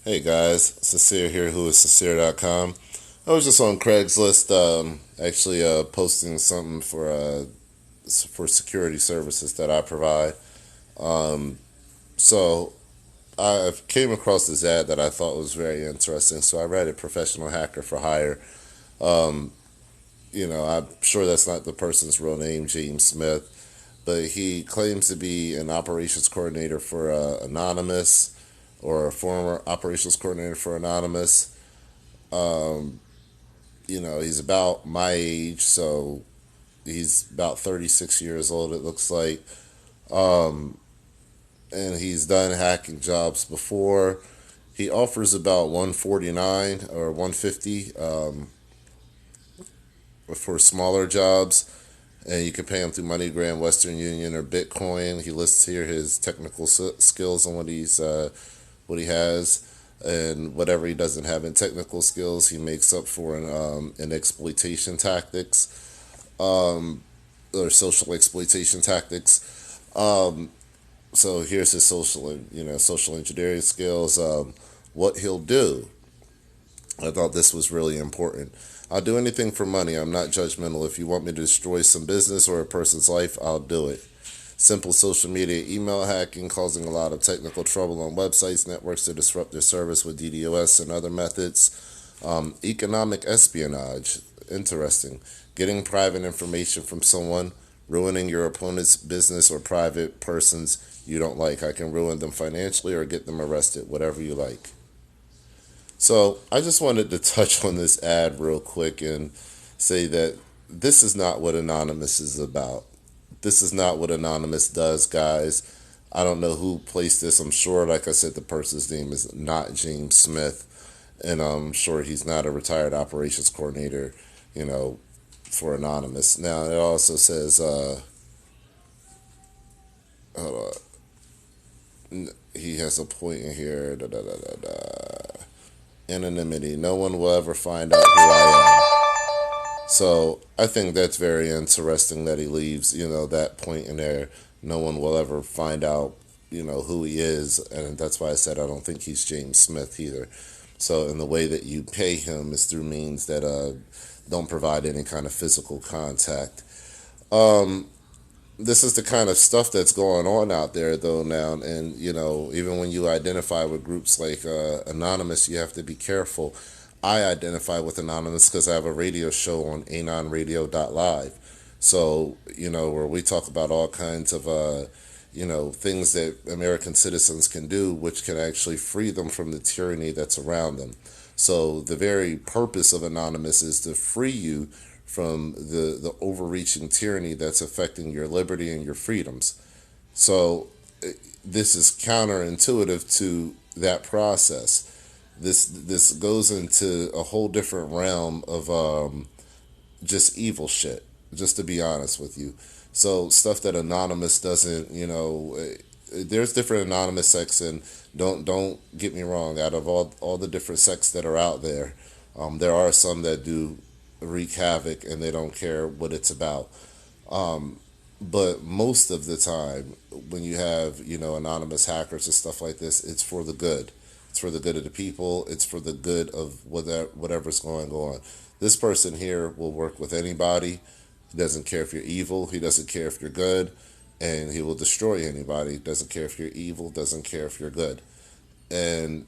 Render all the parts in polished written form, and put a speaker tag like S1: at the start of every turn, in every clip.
S1: Hey guys, Sincere here, who is Sincere.com. I was just on Craigslist, actually posting something for security services that I provide. So I came across this ad that I thought was very interesting. So I read it, professional hacker for hire. I'm sure that's not the person's real name, James Smith, but he claims to be an operations coordinator for Anonymous, or a former operations coordinator for Anonymous. He's about my age, so he's about 36 years old, it looks like. And he's done hacking jobs before. He offers about 149 or 150 for smaller jobs, and you can pay him through MoneyGram, Western Union, or Bitcoin. He lists here his technical skills on what he has, and whatever he doesn't have in technical skills, he makes up for in exploitation tactics, or social exploitation tactics. So here's his social engineering skills. What he'll do. I thought this was really important. I'll do anything for money. I'm not judgmental. If you want me to destroy some business or a person's life, I'll do it. Simple social media email hacking, causing a lot of technical trouble on websites, networks to disrupt their service with DDoS and other methods. Economic espionage, interesting. Getting private information from someone, ruining your opponent's business or private persons you don't like. I can ruin them financially or get them arrested, whatever you like. So I just wanted to touch on this ad real quick and say that this is not what Anonymous is about. This is not what Anonymous does, guys. I don't know who placed this. I'm sure, like I said, the person's name is not James Smith, and I'm sure he's not a retired operations coordinator, for Anonymous. Now, it also says, hold on, he has a point in here, da, da, da, da, da. Anonymity. No one will ever find out who I am. So I think that's very interesting that he leaves, that point in there. No one will ever find out, who he is. And that's why I said I don't think he's James Smith either. So, and the way that you pay him is through means that don't provide any kind of physical contact. This is the kind of stuff that's going on out there though now, and even when you identify with groups like Anonymous, you have to be careful. I identify with Anonymous because I have a radio show on anonradio.live, so where we talk about all kinds of things that American citizens can do which can actually free them from the tyranny that's around them. So the very purpose of Anonymous is to free you from the overreaching tyranny that's affecting your liberty and your freedoms. So this is counterintuitive to that process. This goes into a whole different realm of just evil shit, just to be honest with you. So stuff that Anonymous doesn't, there's different Anonymous sects, and don't get me wrong, out of all the different sects that are out there, there are some that do wreak havoc and they don't care what it's about. But most of the time, when you have anonymous hackers and stuff like this, it's for the good. It's for the good of the people. It's for the good of whatever's going on. This person here will work with anybody. He doesn't care if you're evil. He doesn't care if you're good, and he will destroy anybody. He doesn't care if you're evil. Doesn't care if you're good. And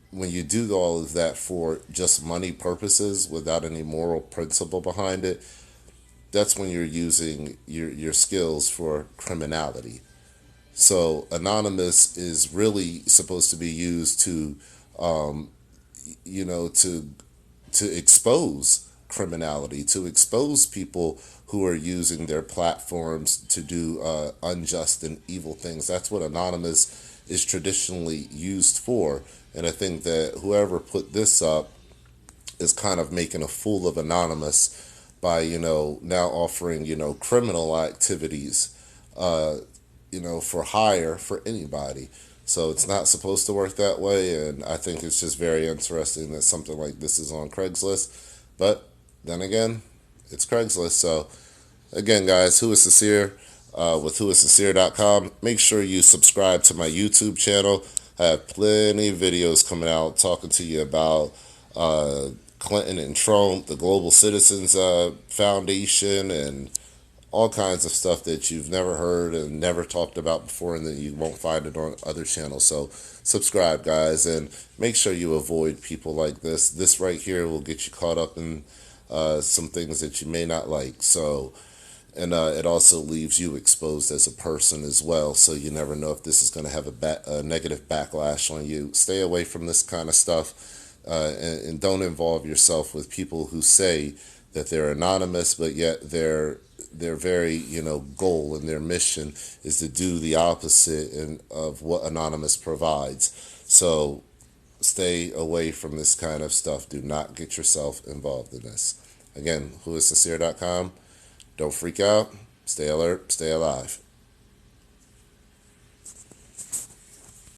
S1: when you do all of that for just money purposes without any moral principle behind it, that's when you're using your skills for criminality. So Anonymous is really supposed to be used to, to expose criminality, to expose people who are using their platforms to do unjust and evil things. That's what Anonymous is traditionally used for. And I think that whoever put this up is kind of making a fool of Anonymous by, now offering, criminal activities, for hire for anybody. So it's not supposed to work that way. And I think it's just very interesting that something like this is on Craigslist. But then again, it's Craigslist. So again, guys, who is sincere? With whoissincere.com. Make sure you subscribe to my YouTube channel. I have plenty of videos coming out talking to you about Clinton and Trump, the Global Citizens Foundation, and all kinds of stuff that you've never heard and never talked about before, and that you won't find it on other channels. So subscribe, guys, and make sure you avoid people like this. This right here will get you caught up in some things that you may not like. So, and it also leaves you exposed as a person as well. So you never know if this is going to have a negative backlash on you. Stay away from this kind of stuff, and don't involve yourself with people who say that they're anonymous, but yet their very goal and their mission is to do the opposite of what anonymous provides. So stay away from this kind of stuff. Do not get yourself involved in this. Again, whoissincere.com. Don't freak out. Stay alert. Stay alive.